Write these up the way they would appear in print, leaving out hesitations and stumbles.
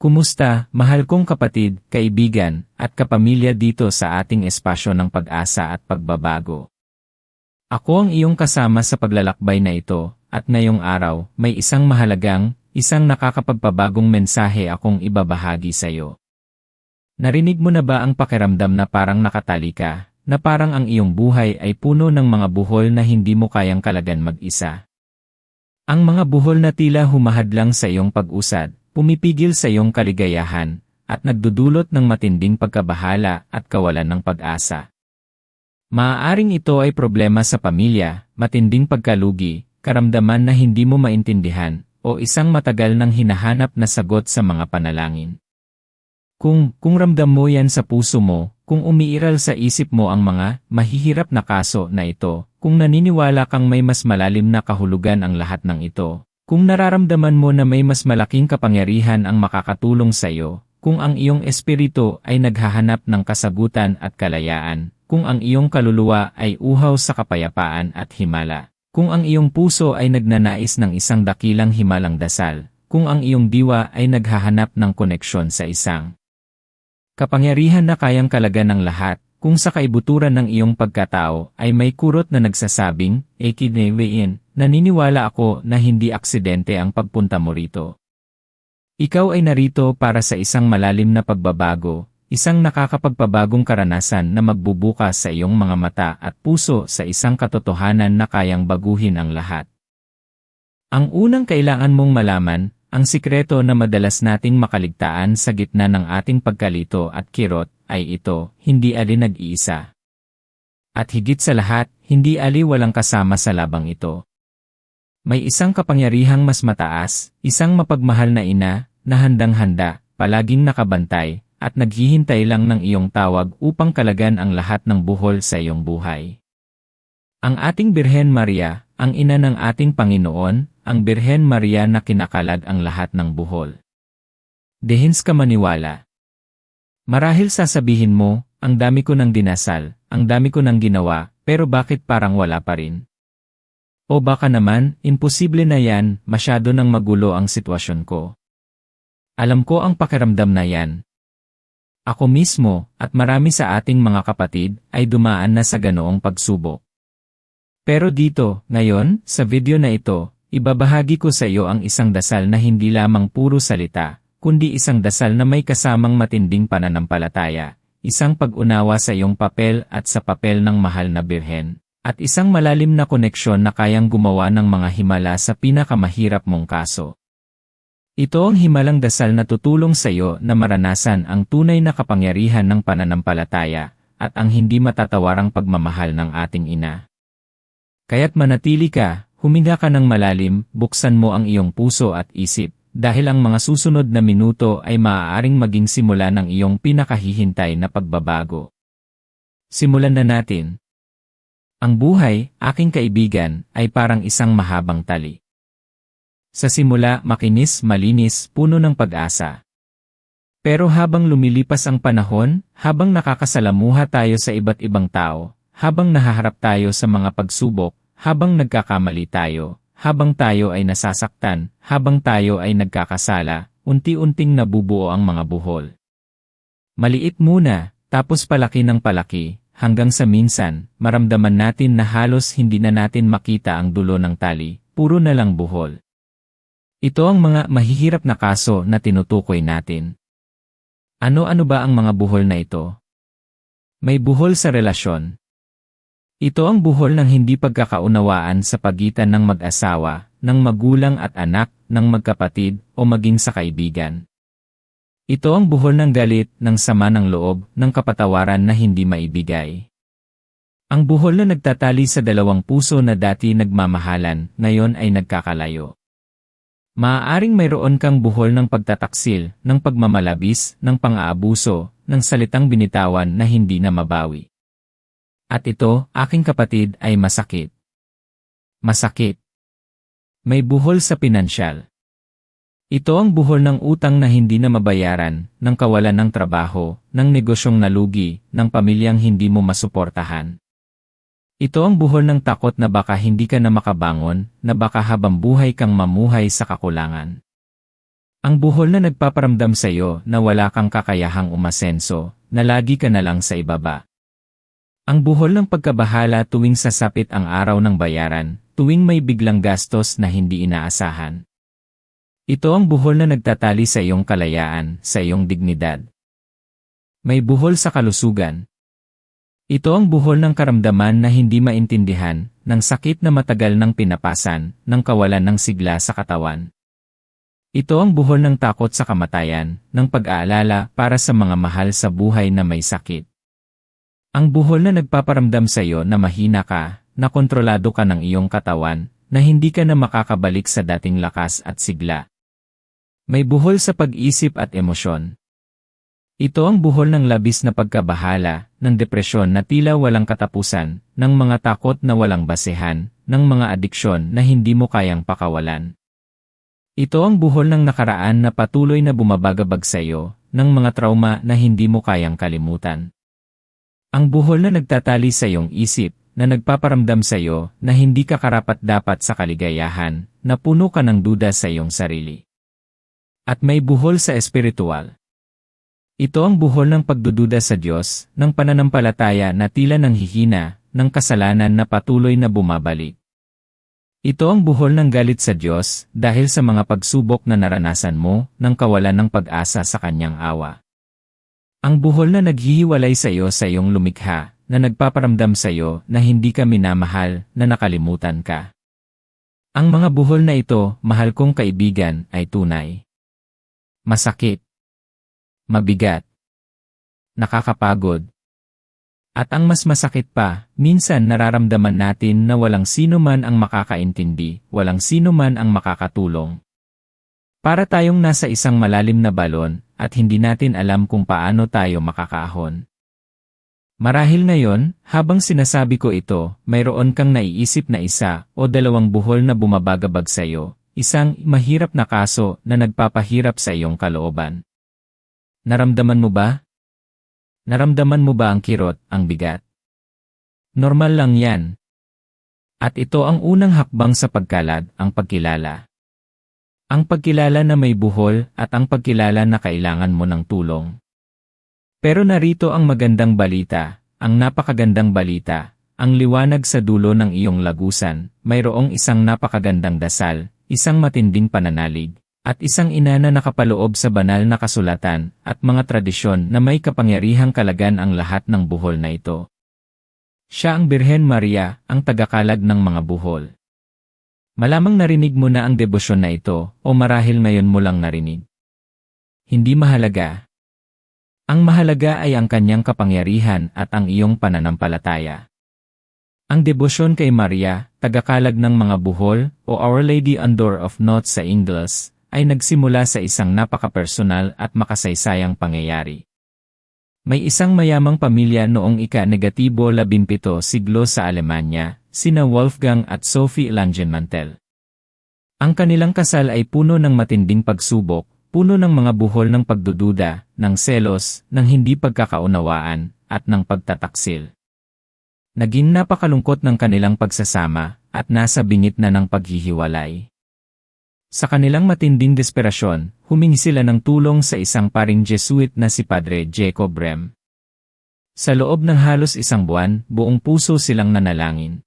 Kumusta, mahal kong kapatid, kaibigan, at kapamilya dito sa ating espasyo ng pag-asa at pagbabago. Ako ang iyong kasama sa paglalakbay na ito, at ngayong araw, may isang mahalagang, isang nakakapagpabagong mensahe akong ibabahagi sa iyo. Narinig mo na ba ang pakiramdam na parang nakatali ka, na parang ang iyong buhay ay puno ng mga buhol na hindi mo kayang kalagan mag-isa? Ang mga buhol na tila humahadlang sa iyong pag-usad, pumipigil sa iyong kaligayahan, at nagdudulot ng matinding pagkabahala at kawalan ng pag-asa. Maaaring ito ay problema sa pamilya, matinding pagkalugi, karamdaman na hindi mo maintindihan, o isang matagal nang hinahanap na sagot sa mga panalangin. Kung ramdam mo yan sa puso mo, kung umiiral sa isip mo ang mga mahihirap na kaso na ito, kung naniniwala kang may mas malalim na kahulugan ang lahat ng ito, kung nararamdaman mo na may mas malaking kapangyarihan ang makakatulong sa iyo, kung ang iyong espiritu ay naghahanap ng kasagutan at kalayaan, kung ang iyong kaluluwa ay uhaw sa kapayapaan at himala, kung ang iyong puso ay nagnanais ng isang dakilang himalang dasal, kung ang iyong diwa ay naghahanap ng koneksyon sa isang kapangyarihan na kayang kalagan ng lahat, kung sa kaibuturan ng iyong pagkatao ay may kurot na nagsasabing, Ekinewein, naniniwala ako na hindi aksidente ang pagpunta mo rito. Ikaw ay narito para sa isang malalim na pagbabago, isang nakakapagpabagong karanasan na magbubukas sa iyong mga mata at puso sa isang katotohanan na kayang baguhin ang lahat. Ang unang kailangan mong malaman, ang sikreto na madalas nating makaligtaan sa gitna ng ating pagkalito at kirot, ay ito, hindi ali nag-iisa. At higit sa lahat, hindi ali walang kasama sa labang ito. May isang kapangyarihang mas mataas, isang mapagmahal na ina, na handang-handa, palaging nakabantay, at naghihintay lang ng iyong tawag upang kalagan ang lahat ng buhol sa iyong buhay. Ang ating Birhen Maria, ang ina ng ating Panginoon, ang Birhen Maria na kinakalag ang lahat ng buhol. Dehins ka maniwala. Marahil sasabihin mo, ang dami ko nang dinasal, ang dami ko nang ginawa, pero bakit parang wala pa rin? O baka naman, imposible na yan, masyado nang magulo ang sitwasyon ko. Alam ko ang pakiramdam na yan. Ako mismo, at marami sa ating mga kapatid, ay dumaan na sa ganoong pagsubok. Pero dito, ngayon, sa video na ito, ibabahagi ko sa iyo ang isang dasal na hindi lamang puro salita, kundi isang dasal na may kasamang matinding pananampalataya, isang pag-unawa sa iyong papel at sa papel ng mahal na birhen, at isang malalim na koneksyon na kayang gumawa ng mga himala sa pinakamahirap mong kaso. Ito ang himalang dasal na tutulong sa iyo na maranasan ang tunay na kapangyarihan ng pananampalataya, at ang hindi matatawarang pagmamahal ng ating ina. Kaya't manatili ka, huminga ka ng malalim, buksan mo ang iyong puso at isip, dahil ang mga susunod na minuto ay maaaring maging simula ng iyong pinakahihintay na pagbabago. Simulan na natin. Ang buhay, aking kaibigan, ay parang isang mahabang tali. Sa simula, makinis, malinis, puno ng pag-asa. Pero habang lumilipas ang panahon, habang nakakasalamuha tayo sa iba't ibang tao, habang nahaharap tayo sa mga pagsubok, habang nagkakamali tayo, habang tayo ay nasasaktan, habang tayo ay nagkakasala, unti-unting nabubuo ang mga buhol. Maliit muna, tapos palaki ng palaki, hanggang sa minsan, maramdaman natin na halos hindi na natin makita ang dulo ng tali, puro na lang buhol. Ito ang mga mahihirap na kaso na tinutukoy natin. Ano-ano ba ang mga buhol na ito? May buhol sa relasyon. Ito ang buhol ng hindi pagkakaunawaan sa pagitan ng mag-asawa, ng magulang at anak, ng magkapatid, o maging sa kaibigan. Ito ang buhol ng galit, ng sama ng loob, ng kapatawaran na hindi maibigay. Ang buhol na nagtatali sa dalawang puso na dati nagmamahalan, ngayon ay nagkakalayo. Maaaring mayroon kang buhol ng pagtataksil, ng pagmamalabis, ng pang-aabuso, ng salitang binitawan na hindi na mabawi. At ito, aking kapatid, ay masakit. Masakit. May buhol sa pinansyal. Ito ang buhol ng utang na hindi na mabayaran, ng kawalan ng trabaho, ng negosyong nalugi, ng pamilyang hindi mo masuportahan. Ito ang buhol ng takot na baka hindi ka na makabangon, na baka habang buhay kang mamuhay sa kakulangan. Ang buhol na nagpaparamdam sa iyo na wala kang kakayahang umasenso, na lagi ka na lang sa ibaba. Ang buhol ng pagkabahala tuwing sasapit ang araw ng bayaran, tuwing may biglang gastos na hindi inaasahan. Ito ang buhol na nagtatali sa iyong kalayaan, sa iyong dignidad. May buhol sa kalusugan. Ito ang buhol ng karamdaman na hindi maintindihan, ng sakit na matagal nang pinapasan, ng kawalan ng sigla sa katawan. Ito ang buhol ng takot sa kamatayan, ng pag-aalala para sa mga mahal sa buhay na may sakit. Ang buhol na nagpaparamdam sa iyo na mahina ka, na kontrolado ka ng iyong katawan, na hindi ka na makakabalik sa dating lakas at sigla. May buhol sa pag-isip at emosyon. Ito ang buhol ng labis na pagkabahala, ng depresyon na tila walang katapusan, ng mga takot na walang basehan, ng mga adiksyon na hindi mo kayang pakawalan. Ito ang buhol ng nakaraan na patuloy na bumabagabag sa iyo, ng mga trauma na hindi mo kayang kalimutan. Ang buhol na nagtatali sa iyong isip, na nagpaparamdam sa iyo na hindi ka karapat-dapat sa kaligayahan, na puno ka ng duda sa iyong sarili. At may buhol sa espiritual. Ito ang buhol ng pagdududa sa Diyos, ng pananampalataya na tila nanghihina, ng kasalanan na patuloy na bumabalik. Ito ang buhol ng galit sa Diyos dahil sa mga pagsubok na naranasan mo ng kawalan ng pag-asa sa kanyang awa. Ang buhol na naghihiwalay sa iyo sa iyong lumikha, na nagpaparamdam sa iyo na hindi ka minamahal, na nakalimutan ka. Ang mga buhol na ito, mahal kong kaibigan, ay tunay. Masakit. Mabigat. Nakakapagod. At ang mas masakit pa, minsan nararamdaman natin na walang sino man ang makakaintindi, walang sino man ang makakatulong. Para tayong nasa isang malalim na balon, at hindi natin alam kung paano tayo makakaahon. Marahil ngayon, habang sinasabi ko ito, mayroon kang naiisip na isa o dalawang buhol na bumabagabag sa iyo, isang mahirap na kaso na nagpapahirap sa iyong kalooban. Naramdaman mo ba? Naramdaman mo ba ang kirot, ang bigat? Normal lang yan. At ito ang unang hakbang sa pagkalad, ang pagkilala. Ang pagkilala na may buhol at ang pagkilala na kailangan mo ng tulong. Pero narito ang magandang balita, ang napakagandang balita, ang liwanag sa dulo ng iyong lagusan, mayroong isang napakagandang dasal, isang matinding pananalig, at isang ina na nakapaloob sa banal na kasulatan at mga tradisyon na may kapangyarihang kalagan ang lahat ng buhol na ito. Siya ang Birhen Maria, ang tagakalag ng mga buhol. Malamang narinig mo na ang debosyon na ito o marahil ngayon mo lang narinig. Hindi mahalaga. Ang mahalaga ay ang kanyang kapangyarihan at ang iyong pananampalataya. Ang debosyon kay Maria, tagakalag ng mga buhol o Our Lady Andor of Knots sa Ingles, ay nagsimula sa isang napaka-personal at makasaysayang pangyayari. May isang mayamang pamilya noong ika-17 siglo sa Alemanya, sina Wolfgang at Sophie Langenmantel. Ang kanilang kasal ay puno ng matinding pagsubok, puno ng mga buhol ng pagdududa, ng selos, ng hindi pagkakaunawaan, at ng pagtataksil. Naging napakalungkot ng kanilang pagsasama, at nasa bingit na ng paghihiwalay. Sa kanilang matinding desperasyon, humingi sila ng tulong sa isang paring Jesuit na si Padre Jacob Rem. Sa loob ng halos isang buwan, buong puso silang nanalangin.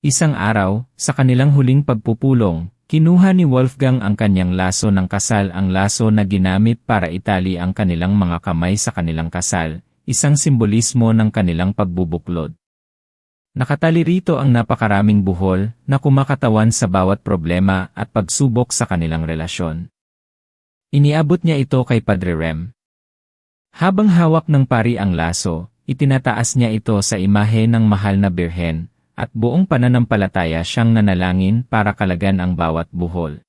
Isang araw, sa kanilang huling pagpupulong, kinuha ni Wolfgang ang kanyang laso ng kasal, ang laso na ginamit para itali ang kanilang mga kamay sa kanilang kasal, isang simbolismo ng kanilang pagbubuklod. Nakatali rito ang napakaraming buhol na kumakatawan sa bawat problema at pagsubok sa kanilang relasyon. Iniabot niya ito kay Padre Rem. Habang hawak ng pari ang laso, itinataas niya ito sa imahe ng mahal na birhen, at buong pananampalataya siyang nanalangin para kalagan ang bawat buhol.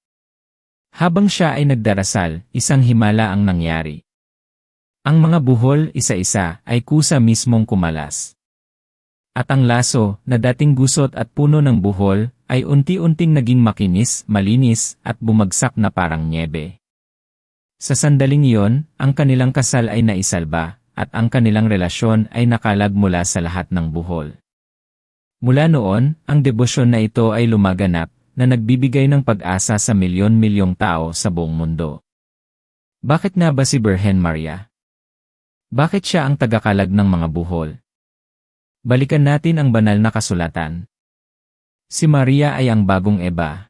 Habang siya ay nagdarasal, isang himala ang nangyari. Ang mga buhol isa-isa ay kusa mismong kumalas. At ang laso, na dating gusot at puno ng buhol, ay unti-unting naging makinis, malinis, at bumagsak na parang nyebe. Sa sandaling iyon, ang kanilang kasal ay naisalba, at ang kanilang relasyon ay nakalag mula sa lahat ng buhol. Mula noon, ang debosyon na ito ay lumaganap, na nagbibigay ng pag-asa sa milyon-milyong tao sa buong mundo. Bakit nga ba si Birhen Maria? Bakit siya ang tagakalag ng mga buhol? Balikan natin ang banal na kasulatan. Si Maria ay ang bagong Eba.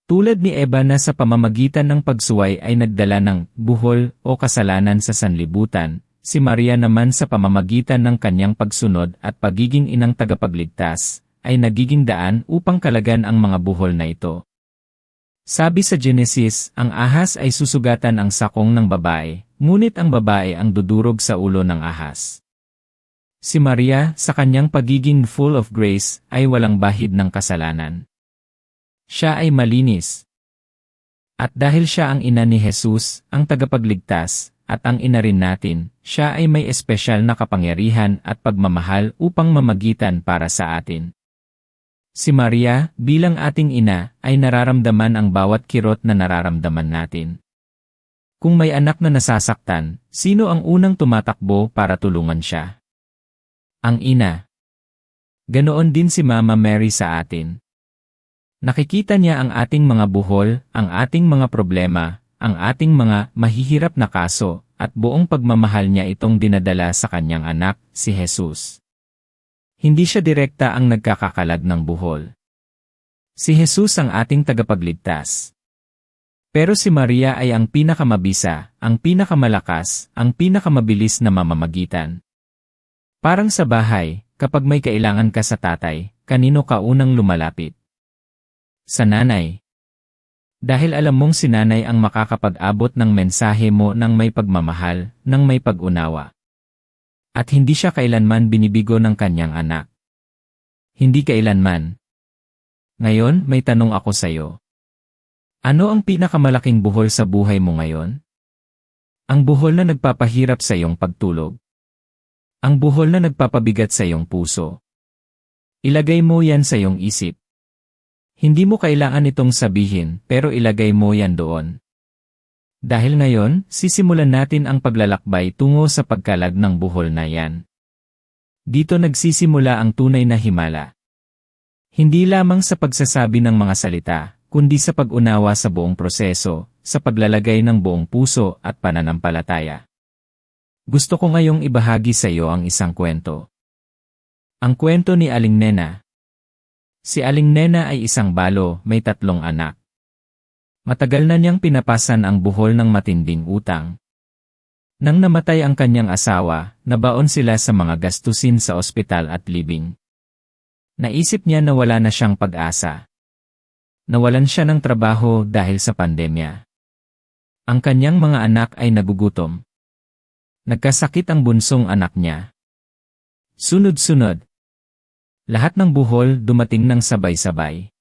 Tulad ni Eba na sa pamamagitan ng pagsuway ay nagdala ng buhol o kasalanan sa sanlibutan, si Maria naman sa pamamagitan ng kanyang pagsunod at pagiging inang tagapagligtas, ay nagiging daan upang kalagan ang mga buhol na ito. Sabi sa Genesis, ang ahas ay susugatan ang sakong ng babae, ngunit ang babae ang dudurog sa ulo ng ahas. Si Maria, sa kanyang pagiging full of grace, ay walang bahid ng kasalanan. Siya ay malinis. At dahil siya ang ina ni Jesus, ang tagapagligtas, at ang ina rin natin, siya ay may espesyal na kapangyarihan at pagmamahal upang mamagitan para sa atin. Si Maria, bilang ating ina, ay nararamdaman ang bawat kirot na nararamdaman natin. Kung may anak na nasasaktan, sino ang unang tumatakbo para tulungan siya? Ang ina. Ganoon din si Mama Mary sa atin. Nakikita niya ang ating mga buhol, ang ating mga problema, ang ating mga mahihirap na kaso, at buong pagmamahal niya itong dinadala sa kanyang anak, si Jesus. Hindi siya direkta ang nagkakakalag ng buhol. Si Jesus ang ating tagapagligtas. Pero si Maria ay ang pinakamabisa, ang pinakamalakas, ang pinakamabilis na mamamagitan. Parang sa bahay, kapag may kailangan ka sa tatay, kanino ka unang lumalapit? Sa nanay. Dahil alam mong si nanay ang makakapag-abot ng mensahe mo ng may pagmamahal, ng may pag-unawa. At hindi siya kailanman binibigo ng kanyang anak. Hindi kailanman. Ngayon, may tanong ako sa'yo. Ano ang pinakamalaking buhol sa buhay mo ngayon? Ang buhol na nagpapahirap sa iyong pagtulog. Ang buhol na nagpapabigat sa iyong puso. Ilagay mo yan sa iyong isip. Hindi mo kailangan itong sabihin, pero ilagay mo yan doon. Dahil ngayon, sisimulan natin ang paglalakbay tungo sa pagkalag ng buhol na yan. Dito nagsisimula ang tunay na himala. Hindi lamang sa pagsasabi ng mga salita, kundi sa pag-unawa sa buong proseso, sa paglalagay ng buong puso at pananampalataya. Gusto ko ngayong ibahagi sa iyo ang isang kwento. Ang kwento ni Aling Nena. Si Aling Nena ay isang balo, may 3 anak. Matagal na niyang pinapasan ang buhol ng matinding utang. Nang namatay ang kanyang asawa, nabaon sila sa mga gastusin sa ospital at libing. Naisip niya na wala na siyang pag-asa. Nawalan siya ng trabaho dahil sa pandemya. Ang kanyang mga anak ay nagugutom. Nagkasakit ang bunsong anak niya. Sunod-sunod. Lahat ng buhol dumating ng sabay-sabay.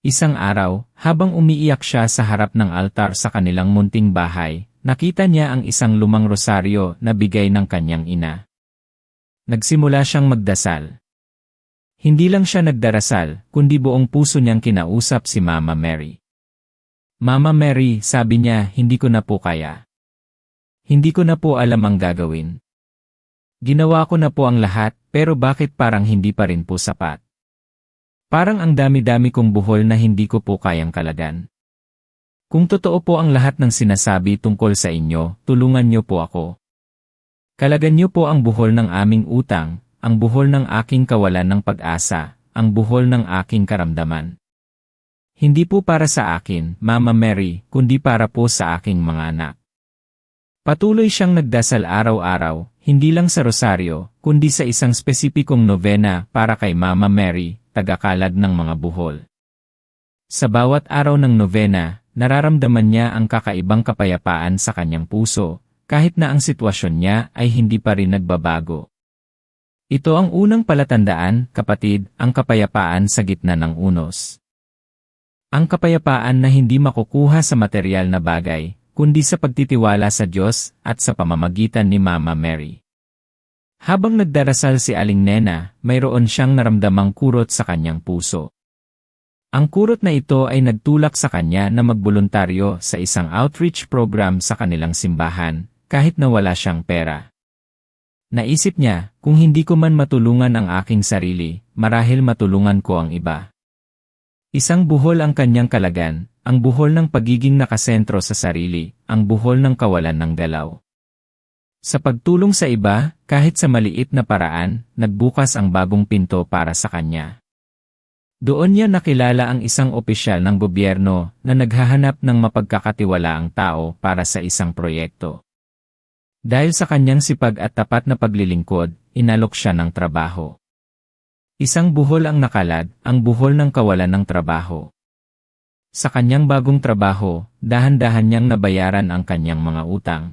Isang araw, habang umiiyak siya sa harap ng altar sa kanilang munting bahay, nakita niya ang isang lumang rosaryo na bigay ng kanyang ina. Nagsimula siyang magdasal. Hindi lang siya nagdarasal, kundi buong puso niyang kinausap si Mama Mary. Mama Mary, sabi niya, hindi ko na po kaya. Hindi ko na po alam ang gagawin. Ginawa ko na po ang lahat, pero bakit parang hindi pa rin po sapat? Parang ang dami-dami kong buhol na hindi ko po kayang kalagan. Kung totoo po ang lahat ng sinasabi tungkol sa inyo, tulungan niyo po ako. Kalagan niyo po ang buhol ng aming utang, ang buhol ng aking kawalan ng pag-asa, ang buhol ng aking karamdaman. Hindi po para sa akin, Mama Mary, kundi para po sa aking mga anak. Patuloy siyang nagdasal araw-araw, hindi lang sa rosaryo, kundi sa isang spesipikong novena para kay Mama Mary, tagakalag ng mga buhol. Sa bawat araw ng novena, nararamdaman niya ang kakaibang kapayapaan sa kanyang puso, kahit na ang sitwasyon niya ay hindi pa rin nagbabago. Ito ang unang palatandaan, kapatid, ang kapayapaan sa gitna ng unos. Ang kapayapaan na hindi makukuha sa material na bagay, kundi sa pagtitiwala sa Diyos at sa pamamagitan ni Mama Mary. Habang nagdarasal si Aling Nena, mayroon siyang naramdamang kurot sa kanyang puso. Ang kurot na ito ay nagtulak sa kanya na magboluntaryo sa isang outreach program sa kanilang simbahan, kahit na wala siyang pera. Naisip niya, kung hindi ko man matulungan ang aking sarili, marahil matulungan ko ang iba. Isang buhol ang kanyang kalagan, ang buhol ng pagiging nakasentro sa sarili, ang buhol ng kawalan ng galaw. Sa pagtulong sa iba, kahit sa maliit na paraan, nagbukas ang bagong pinto para sa kanya. Doon niya nakilala ang isang opisyal ng gobyerno na naghahanap ng mapagkakatiwalaang tao para sa isang proyekto. Dahil sa kanyang sipag at tapat na paglilingkod, inalok siya ng trabaho. Isang buhol ang nakalad, ang buhol ng kawalan ng trabaho. Sa kanyang bagong trabaho, dahan-dahan niyang nabayaran ang kanyang mga utang.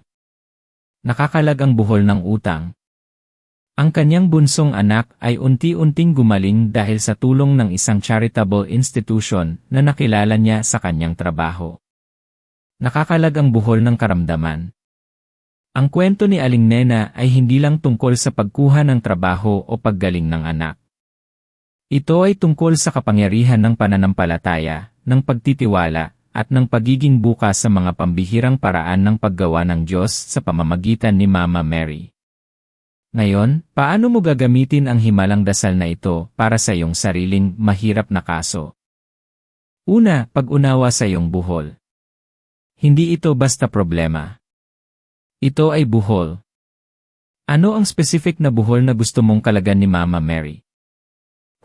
Nakakalag ang buhol ng utang. Ang kanyang bunsong anak ay unti-unting gumaling dahil sa tulong ng isang charitable institution na nakilala niya sa kanyang trabaho. Nakakalag ang buhol ng karamdaman. Ang kwento ni Aling Nena ay hindi lang tungkol sa pagkuha ng trabaho o paggaling ng anak. Ito ay tungkol sa kapangyarihan ng pananampalataya, ng pagtitiwala, at ng pagiging bukas sa mga pambihirang paraan ng paggawa ng Diyos sa pamamagitan ni Mama Mary. Ngayon, paano mo gagamitin ang himalang dasal na ito para sa iyong sariling mahirap na kaso? Una, pag-unawa sa iyong buhol. Hindi ito basta problema. Ito ay buhol. Ano ang specific na buhol na gusto mong kalagan ni Mama Mary?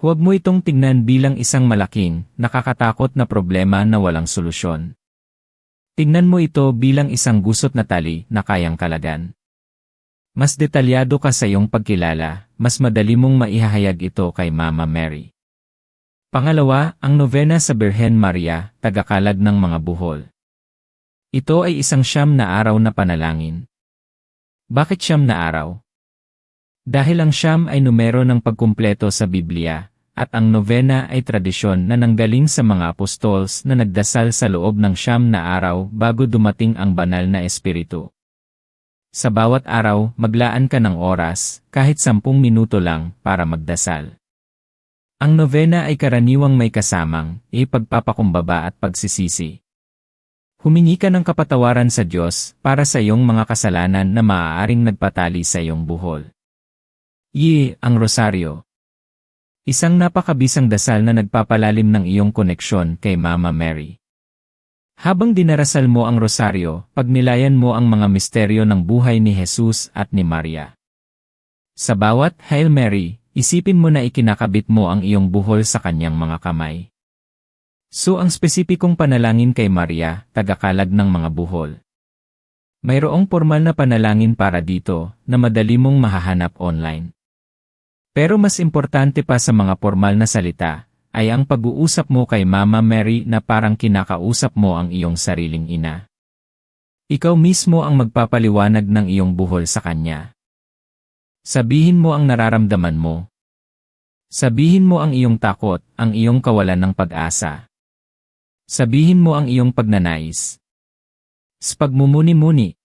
Huwag mo itong tingnan bilang isang malaking, nakakatakot na problema na walang solusyon. Tingnan mo ito bilang isang gusot na tali na kayang kalagan. Mas detalyado ka sa iyong pagkilala, mas madali mong maihahayag ito kay Mama Mary. Pangalawa, ang nobena sa Birhen Maria, tagakalag ng mga buhol. Ito ay isang 9 na araw na panalangin. Bakit 9 na araw? Dahil ang 9 ay numero ng pagkumpleto sa Biblia, at ang nobena ay tradisyon na nanggaling sa mga apostols na nagdasal sa loob ng 9 na araw bago dumating ang banal na espiritu. Sa bawat araw, maglaan ka ng oras, kahit 10 minuto lang, para magdasal. Ang nobena ay karaniwang may kasamang, pagpapakumbaba at pagsisisi. Humingi ka ng kapatawaran sa Diyos para sa iyong mga kasalanan na maaaring nagpatali sa iyong buhol. Ang rosaryo. Isang napakabisang dasal na nagpapalalim ng iyong koneksyon kay Mama Mary. Habang dinarasal mo ang rosaryo, pagnilayan mo ang mga misteryo ng buhay ni Jesus at ni Maria. Sa bawat Hail Mary, isipin mo na ikinakabit mo ang iyong buhol sa kanyang mga kamay. So ang spesipikong panalangin kay Maria, tagakalag ng mga buhol. Mayroong formal na panalangin para dito na madali mong mahahanap online. Pero mas importante pa sa mga formal na salita, ay ang pag-uusap mo kay Mama Mary na parang kinakausap mo ang iyong sariling ina. Ikaw mismo ang magpapaliwanag ng iyong buhol sa kanya. Sabihin mo ang nararamdaman mo. Sabihin mo ang iyong takot, ang iyong kawalan ng pag-asa. Sabihin mo ang iyong pagnanais. Sa pagmumuni-muni.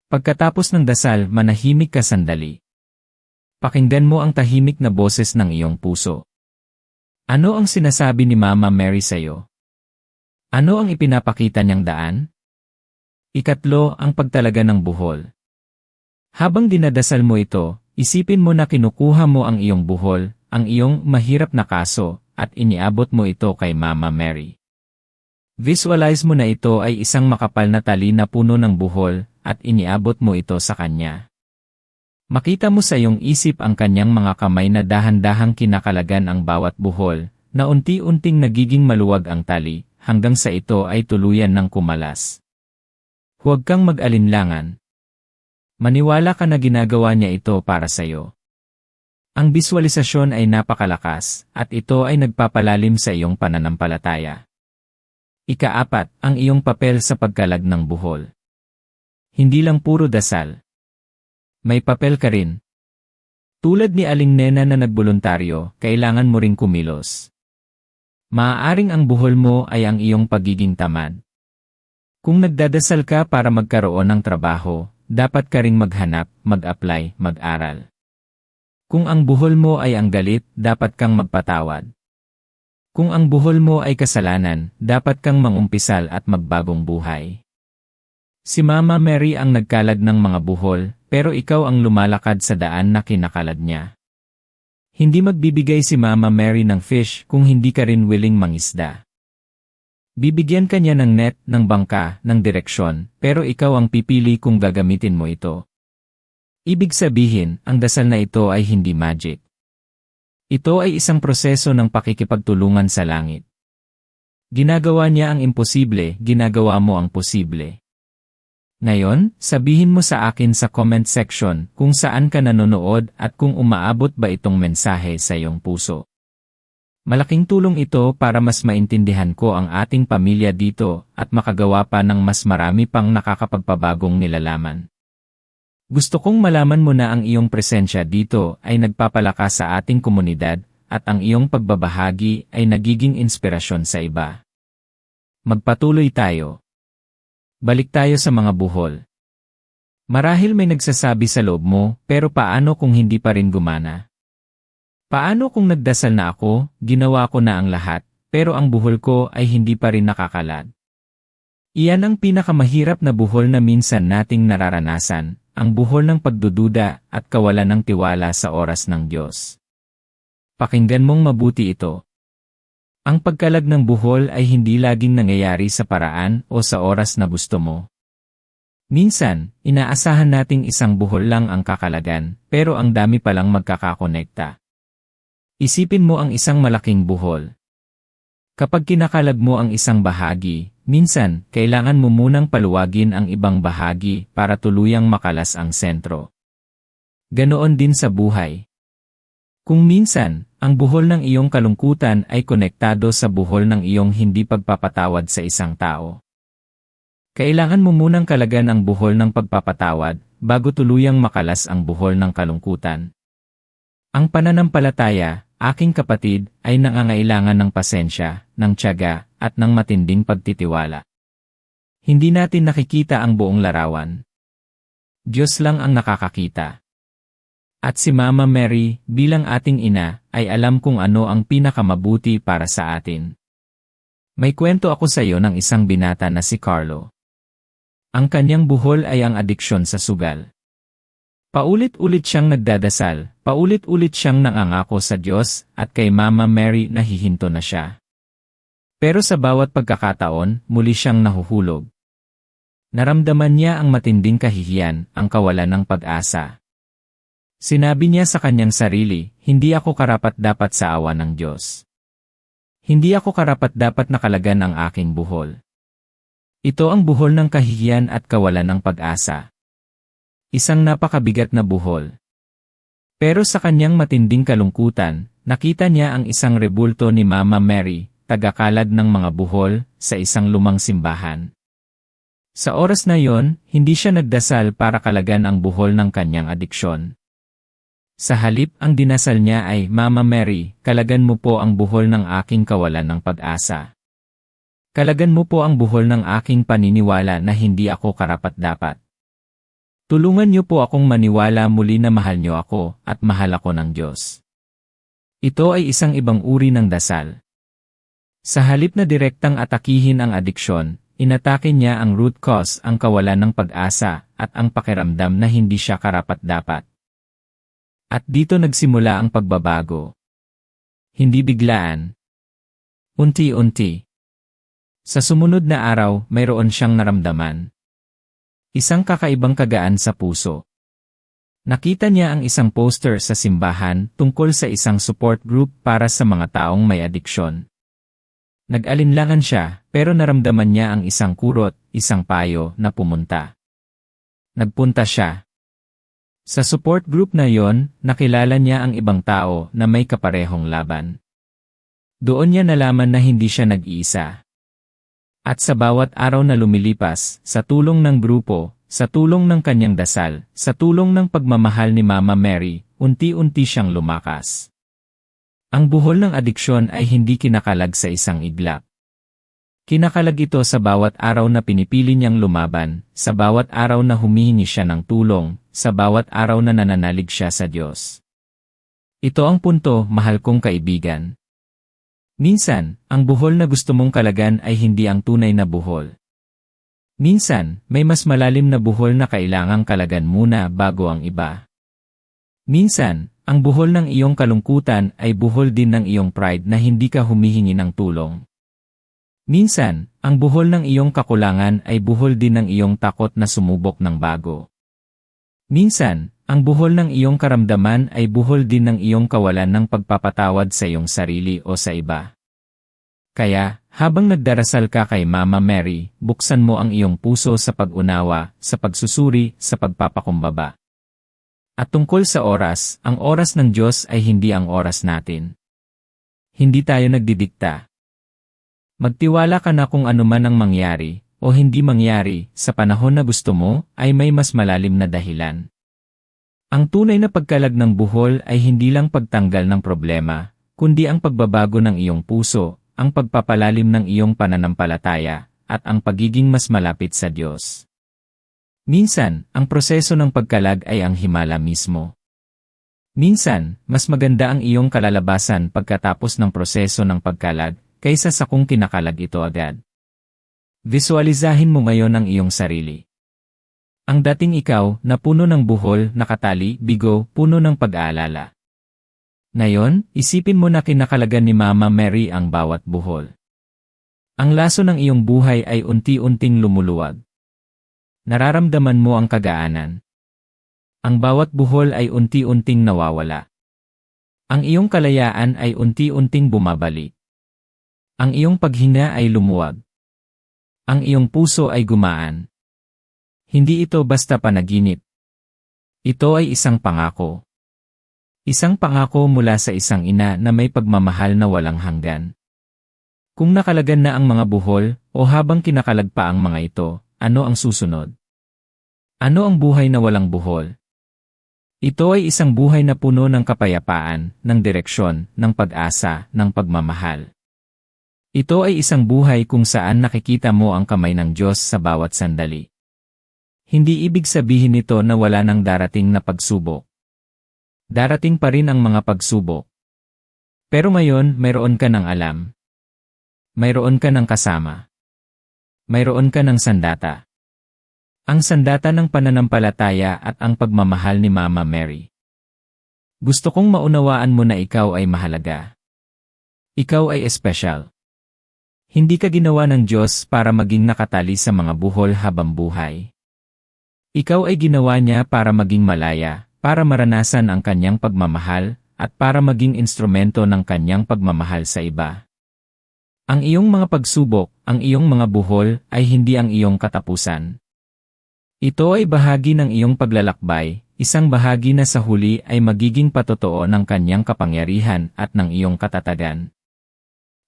Pagkatapos ng dasal, manahimik ka sandali. Pakinggan mo ang tahimik na boses ng iyong puso. Ano ang sinasabi ni Mama Mary sa iyo? Ano ang ipinapakita niyang daan? Ikatlo, ang pagtalaga ng buhol. Habang dinadasal mo ito, isipin mo na kinukuha mo ang iyong buhol, ang iyong mahirap na kaso, at iniabot mo ito kay Mama Mary. Visualize mo na ito ay isang makapal na tali na puno ng buhol, at iniabot mo ito sa kanya. Makita mo sa iyong isip ang kanyang mga kamay na dahan-dahang kinakalagan ang bawat buhol, na unti-unting nagiging maluwag ang tali, hanggang sa ito ay tuluyan ng kumalas. Huwag kang mag-alinlangan. Maniwala ka na ginagawa niya ito para sa iyo. Ang biswalisasyon ay napakalakas, at ito ay nagpapalalim sa iyong pananampalataya. Ika-4, ang iyong papel sa pagkalag ng buhol. Hindi lang puro dasal. May papel ka rin. Tulad ni Aling Nena na nagboluntaryo, kailangan mo ring kumilos. Maaaring ang buhol mo ay ang iyong pagiging tamad. Kung nagdadasal ka para magkaroon ng trabaho, dapat ka ring maghanap, mag-apply, mag-aral. Kung ang buhol mo ay ang galit, dapat kang magpatawad. Kung ang buhol mo ay kasalanan, dapat kang mangumpisal at magbagong buhay. Si Mama Mary ang nagkalag ng mga buhol, pero ikaw ang lumalakad sa daan na kinakalad niya. Hindi magbibigay si Mama Mary ng fish kung hindi ka rin willing mangisda. Bibigyan ka niya ng net, ng bangka, ng direksyon, pero ikaw ang pipili kung gagamitin mo ito. Ibig sabihin, ang dasal na ito ay hindi magic. Ito ay isang proseso ng pakikipagtulungan sa langit. Ginagawa niya ang imposible, ginagawa mo ang posible. Ngayon, sabihin mo sa akin sa comment section kung saan ka nanonood at kung umaabot ba itong mensahe sa iyong puso. Malaking tulong ito para mas maintindihan ko ang ating pamilya dito at makagawa pa ng mas marami pang nakakapagpabagong nilalaman. Gusto kong malaman mo na ang iyong presensya dito ay nagpapalakas sa ating komunidad at ang iyong pagbabahagi ay nagiging inspirasyon sa iba. Magpatuloy tayo. Balik tayo sa mga buhol. Marahil may nagsasabi sa loob mo, pero paano kung hindi pa rin gumana? Paano kung nagdasal na ako, ginawa ko na ang lahat, pero ang buhol ko ay hindi pa rin nakakalad? Iyan ang pinakamahirap na buhol na minsan nating nararanasan, ang buhol ng pagdududa at kawalan ng tiwala sa oras ng Diyos. Pakinggan mong mabuti ito. Ang pagkalag ng buhol ay hindi laging nangyayari sa paraan o sa oras na gusto mo. Minsan, inaasahan nating isang buhol lang ang kakalagan, pero ang dami palang magkakakonekta. Isipin mo ang isang malaking buhol. Kapag kinakalag mo ang isang bahagi, minsan, kailangan mo munang paluwagin ang ibang bahagi para tuluyang makalas ang sentro. Ganoon din sa buhay. Kung minsan, ang buhol ng iyong kalungkutan ay konektado sa buhol ng iyong hindi pagpapatawad sa isang tao. Kailangan mo munang kalagan ang buhol ng pagpapatawad bago tuluyang makalas ang buhol ng kalungkutan. Ang pananampalataya, aking kapatid, ay nangangailangan ng pasensya, ng tiyaga, at ng matinding pagtitiwala. Hindi natin nakikita ang buong larawan. Diyos lang ang nakakakita. At si Mama Mary, bilang ating ina, ay alam kung ano ang pinakamabuti para sa atin. May kwento ako sa iyo ng isang binata na si Carlo. Ang kanyang buhol ay ang adiksyon sa sugal. Paulit-ulit siyang nagdadasal, paulit-ulit siyang nangangako sa Diyos, at kay Mama Mary nahihinto na siya. Pero sa bawat pagkakataon, muli siyang nahuhulog. Naramdaman niya ang matinding kahihiyan, ang kawalan ng pag-asa. Sinabi niya sa kanyang sarili, hindi ako karapat-dapat sa awa ng Diyos. Hindi ako karapat-dapat nakalagan ang aking buhol. Ito ang buhol ng kahihiyan at kawalan ng pag-asa. Isang napakabigat na buhol. Pero sa kanyang matinding kalungkutan, nakita niya ang isang rebulto ni Mama Mary, tagakalad ng mga buhol, sa isang lumang simbahan. Sa oras na yon, hindi siya nagdasal para kalagan ang buhol ng kanyang adiksyon. Sa halip ang dinasal niya ay, Mama Mary, kalagan mo po ang buhol ng aking kawalan ng pag-asa. Kalagan mo po ang buhol ng aking paniniwala na hindi ako karapat-dapat. Tulungan niyo po akong maniwala muli na mahal niyo ako at mahal ako ng Diyos. Ito ay isang ibang uri ng dasal. Sa halip na direktang atakihin ang adiksyon, inatake niya ang root cause, ang kawalan ng pag-asa at ang pakiramdam na hindi siya karapat-dapat. At dito nagsimula ang pagbabago. Hindi biglaan. Unti-unti. Sa sumunod na araw, mayroon siyang naramdaman. Isang kakaibang kagaan sa puso. Nakita niya ang isang poster sa simbahan tungkol sa isang support group para sa mga taong may adiksyon. Nag-alinlangan siya, pero naramdaman niya ang isang kurot, isang payo na pumunta. Nagpunta siya. Sa support group na yon, nakilala niya ang ibang tao na may kaparehong laban. Doon niya nalaman na hindi siya nag-iisa. At sa bawat araw na lumilipas, sa tulong ng grupo, sa tulong ng kanyang dasal, sa tulong ng pagmamahal ni Mama Mary, unti-unti siyang lumakas. Ang buhol ng adiksyon ay hindi kinakalag sa isang iglap. Kinakalag ito sa bawat araw na pinipili niyang lumaban, sa bawat araw na humihingi siya ng tulong, sa bawat araw na nananalig siya sa Diyos. Ito ang punto, mahal kong kaibigan. Minsan, ang buhol na gusto mong kalagan ay hindi ang tunay na buhol. Minsan, may mas malalim na buhol na kailangang kalagan muna bago ang iba. Minsan, ang buhol ng iyong kalungkutan ay buhol din ng iyong pride na hindi ka humihingi ng tulong. Minsan, ang buhol ng iyong kakulangan ay buhol din ng iyong takot na sumubok ng bago. Minsan, ang buhol ng iyong karamdaman ay buhol din ng iyong kawalan ng pagpapatawad sa iyong sarili o sa iba. Kaya, habang nagdarasal ka kay Mama Mary, buksan mo ang iyong puso sa pag-unawa, sa pagsusuri, sa pagpapakumbaba. At tungkol sa oras, ang oras ng Diyos ay hindi ang oras natin. Hindi tayo nagdidikta. Magtiwala ka na kung ano man ang mangyari, o hindi mangyari, sa panahon na gusto mo, ay may mas malalim na dahilan. Ang tunay na pagkalag ng buhol ay hindi lang pagtanggal ng problema, kundi ang pagbabago ng iyong puso, ang pagpapalalim ng iyong pananampalataya, at ang pagiging mas malapit sa Diyos. Minsan, ang proseso ng pagkalag ay ang himala mismo. Minsan, mas maganda ang iyong kalalabasan pagkatapos ng proseso ng pagkalag, kaysa sa kung kinakalag ito agad. Visualizahin mo ngayon ang iyong sarili. Ang dating ikaw na puno ng buhol, nakatali, bigo, puno ng pag-aalala. Ngayon, isipin mo na kinakalagan ni Mama Mary ang bawat buhol. Ang laso ng iyong buhay ay unti-unting lumuluwag. Nararamdaman mo ang kagaanan. Ang bawat buhol ay unti-unting nawawala. Ang iyong kalayaan ay unti-unting bumabalik. Ang iyong paghinga ay lumuwag. Ang iyong puso ay gumaan. Hindi ito basta panaginip. Ito ay isang pangako. Isang pangako mula sa isang ina na may pagmamahal na walang hanggan. Kung nakalagan na ang mga buhol, o habang kinakalag pa ang mga ito, ano ang susunod? Ano ang buhay na walang buhol? Ito ay isang buhay na puno ng kapayapaan, ng direksyon, ng pag-asa, ng pagmamahal. Ito ay isang buhay kung saan nakikita mo ang kamay ng Diyos sa bawat sandali. Hindi ibig sabihin nito na wala nang darating na pagsubok. Darating pa rin ang mga pagsubok. Pero ngayon, mayroon ka ng alam. Mayroon ka ng kasama. Mayroon ka ng sandata. Ang sandata ng pananampalataya at ang pagmamahal ni Mama Mary. Gusto kong maunawaan mo na ikaw ay mahalaga. Ikaw ay espesyal. Hindi ka ginawa ng Diyos para maging nakatali sa mga buhol habang buhay. Ikaw ay ginawa niya para maging malaya, para maranasan ang kanyang pagmamahal, at para maging instrumento ng kanyang pagmamahal sa iba. Ang iyong mga pagsubok, ang iyong mga buhol, ay hindi ang iyong katapusan. Ito ay bahagi ng iyong paglalakbay, isang bahagi na sa huli ay magiging patotoo ng kanyang kapangyarihan at ng iyong katatagan.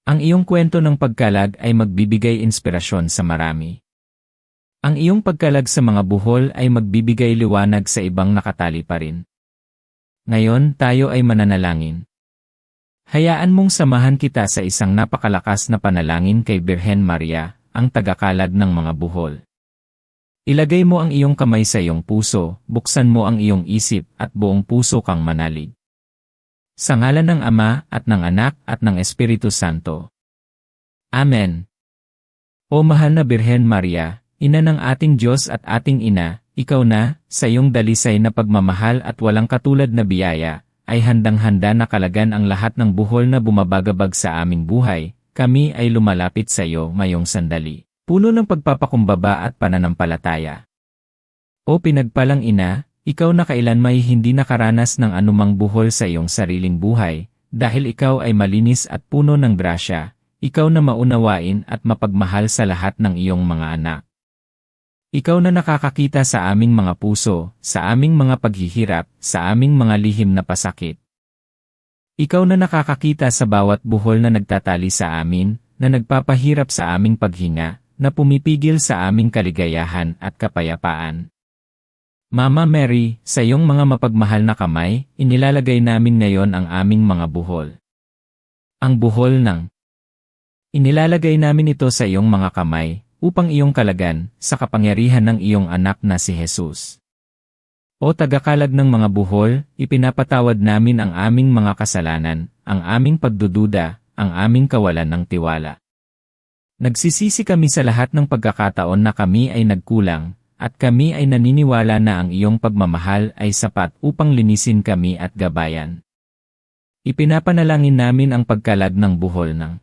Ang iyong kwento ng pagkalag ay magbibigay inspirasyon sa marami. Ang iyong pagkalag sa mga buhol ay magbibigay liwanag sa ibang nakatali pa rin. Ngayon tayo ay mananalangin. Hayaan mong samahan kita sa isang napakalakas na panalangin kay Birhen Maria, ang tagakalag ng mga buhol. Ilagay mo ang iyong kamay sa iyong puso, buksan mo ang iyong isip at buong puso kang manalig. Sa ngalan ng Ama at ng Anak at ng Espiritu Santo. Amen. O mahal na Birhen Maria, Ina ng ating Diyos at ating Ina, ikaw na, sa iyong dalisay na pagmamahal at walang katulad na biyaya, ay handang-handa na kalagan ang lahat ng buhol na bumabagabag sa aming buhay. Kami ay lumalapit sa iyo ngayong sandali, puno ng pagpapakumbaba at pananampalataya. O pinagpalang Ina, ikaw na kailanmay hindi nakaranas ng anumang buhol sa iyong sariling buhay, dahil ikaw ay malinis at puno ng grasya, ikaw na maunawain at mapagmahal sa lahat ng iyong mga anak. Ikaw na nakakakita sa aming mga puso, sa aming mga paghihirap, sa aming mga lihim na pasakit. Ikaw na nakakakita sa bawat buhol na nagtatali sa amin, na nagpapahirap sa aming paghinga, na pumipigil sa aming kaligayahan at kapayapaan. Mama Mary, sa iyong mga mapagmahal na kamay, inilalagay namin ngayon ang aming mga buhol. Ang buhol ng inilalagay namin ito sa iyong mga kamay, upang iyong kalagan, sa kapangyarihan ng iyong anak na si Jesus. O tagakalag ng mga buhol, ipinapatawad namin ang aming mga kasalanan, ang aming pagdududa, ang aming kawalan ng tiwala. Nagsisisi kami sa lahat ng pagkakataon na kami ay nagkulang, at kami ay naniniwala na ang iyong pagmamahal ay sapat upang linisin kami at gabayan. Ipinapanalangin namin ang pagkalag ng buhol ng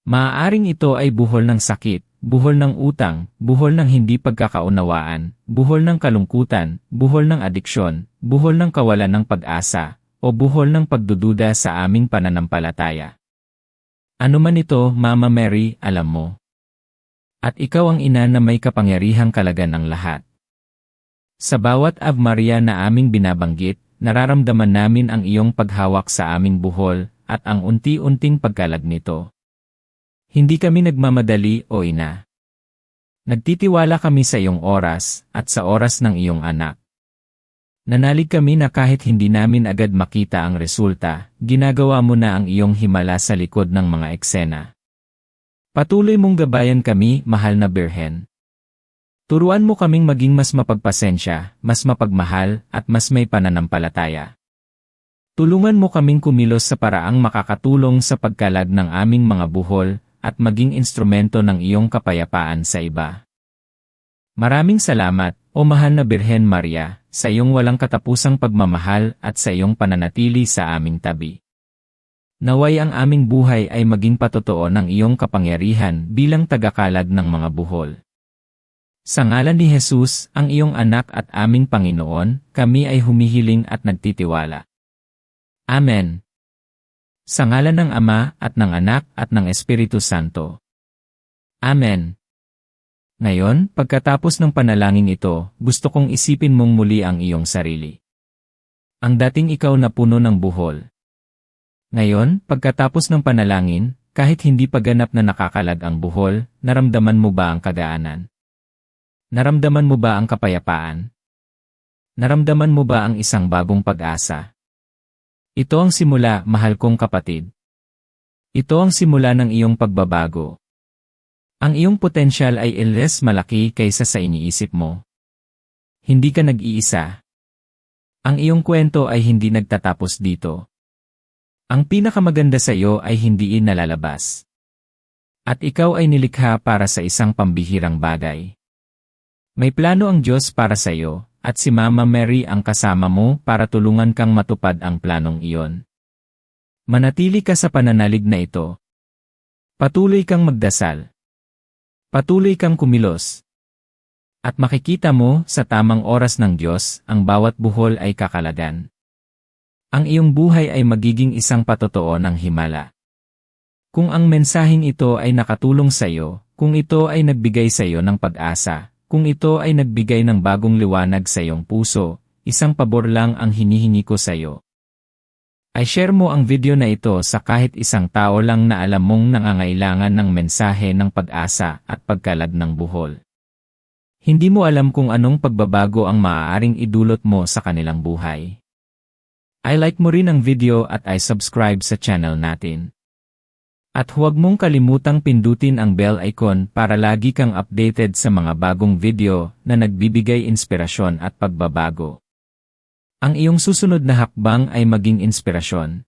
maaaring ito ay buhol ng sakit, buhol ng utang, buhol ng hindi pagkakaunawaan, buhol ng kalungkutan, buhol ng adiksyon, buhol ng kawalan ng pag-asa, o buhol ng pagdududa sa aming pananampalataya. Ano man ito, Mama Mary, alam mo. At ikaw ang ina na may kapangyarihang kalagan ng lahat. Sa bawat Ave Maria na aming binabanggit, nararamdaman namin ang iyong paghawak sa aming buhol at ang unti-unting pagkalag nito. Hindi kami nagmamadali, o ina. Nagtitiwala kami sa iyong oras at sa oras ng iyong anak. Nanalig kami na kahit hindi namin agad makita ang resulta, ginagawa mo na ang iyong himala sa likod ng mga eksena. Patuloy mong gabayan kami, mahal na Birhen. Turuan mo kaming maging mas mapagpasensya, mas mapagmahal, at mas may pananampalataya. Tulungan mo kaming kumilos sa paraang makakatulong sa pagkalag ng aming mga buhol at maging instrumento ng iyong kapayapaan sa iba. Maraming salamat, O mahal na Birhen Maria, sa iyong walang katapusang pagmamahal at sa iyong pananatili sa aming tabi. Naway ang aming buhay ay maging patotoo ng iyong kapangyarihan bilang tagakalag ng mga buhol. Sa ngalan ni Jesus, ang iyong anak at aming Panginoon, kami ay humihiling at nagtitiwala. Amen. Sa ngalan ng Ama at ng Anak at ng Espiritu Santo. Amen. Ngayon, pagkatapos ng panalangin ito, gusto kong isipin mong muli ang iyong sarili. Ang dating ikaw na puno ng buhol. Ngayon, pagkatapos ng panalangin, kahit hindi pa ganap na nakakalag ang buhol, naramdaman mo ba ang kagaanan? Naramdaman mo ba ang kapayapaan? Naramdaman mo ba ang isang bagong pag-asa? Ito ang simula, mahal kong kapatid. Ito ang simula ng iyong pagbabago. Ang iyong potensyal ay iles malaki kaysa sa iniisip mo. Hindi ka nag-iisa. Ang iyong kwento ay hindi nagtatapos dito. Ang pinakamaganda sa iyo ay hindi nalalabas. At ikaw ay nilikha para sa isang pambihirang bagay. May plano ang Diyos para sa iyo, at si Mama Mary ang kasama mo para tulungan kang matupad ang planong iyon. Manatili ka sa pananalig na ito. Patuloy kang magdasal. Patuloy kang kumilos. At makikita mo, sa tamang oras ng Diyos, ang bawat buhol ay kakalagan. Ang iyong buhay ay magiging isang patotoo ng himala. Kung ang mensaheng ito ay nakatulong sa iyo, kung ito ay nagbigay sa iyo ng pag-asa, kung ito ay nagbigay ng bagong liwanag sa iyong puso, isang pabor lang ang hinihingi ko sa iyo. Ay share mo ang video na ito sa kahit isang tao lang na alam mong nangangailangan ng mensahe ng pag-asa at pagkalag ng buhol. Hindi mo alam kung anong pagbabago ang maaaring idulot mo sa kanilang buhay. I like mo rin ang video at I subscribe sa channel natin. At huwag mong kalimutang pindutin ang bell icon para lagi kang updated sa mga bagong video na nagbibigay inspirasyon at pagbabago. Ang iyong susunod na hakbang ay maging inspirasyon.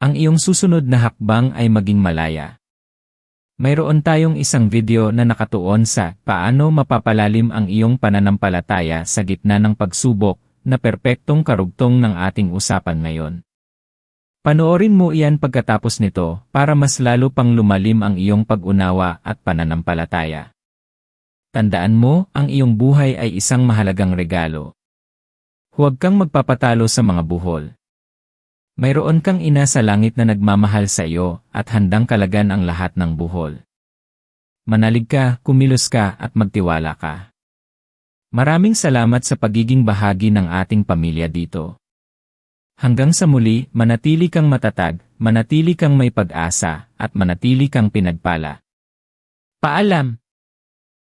Ang iyong susunod na hakbang ay maging malaya. Mayroon tayong isang video na nakatuon sa paano mapapalalim ang iyong pananampalataya sa gitna ng pagsubok na perpektong karugtong ng ating usapan ngayon. Panoorin mo iyan pagkatapos nito para mas lalo pang lumalim ang iyong pag-unawa at pananampalataya. Tandaan mo, ang iyong buhay ay isang mahalagang regalo. Huwag kang magpapatalo sa mga buhol. Mayroon kang ina sa langit na nagmamahal sa iyo at handang kalagan ang lahat ng buhol. Manalig ka, kumilos ka at magtiwala ka. Maraming salamat sa pagiging bahagi ng ating pamilya dito. Hanggang sa muli, manatili kang matatag, manatili kang may pag-asa, at manatili kang pinagpala. Paalam!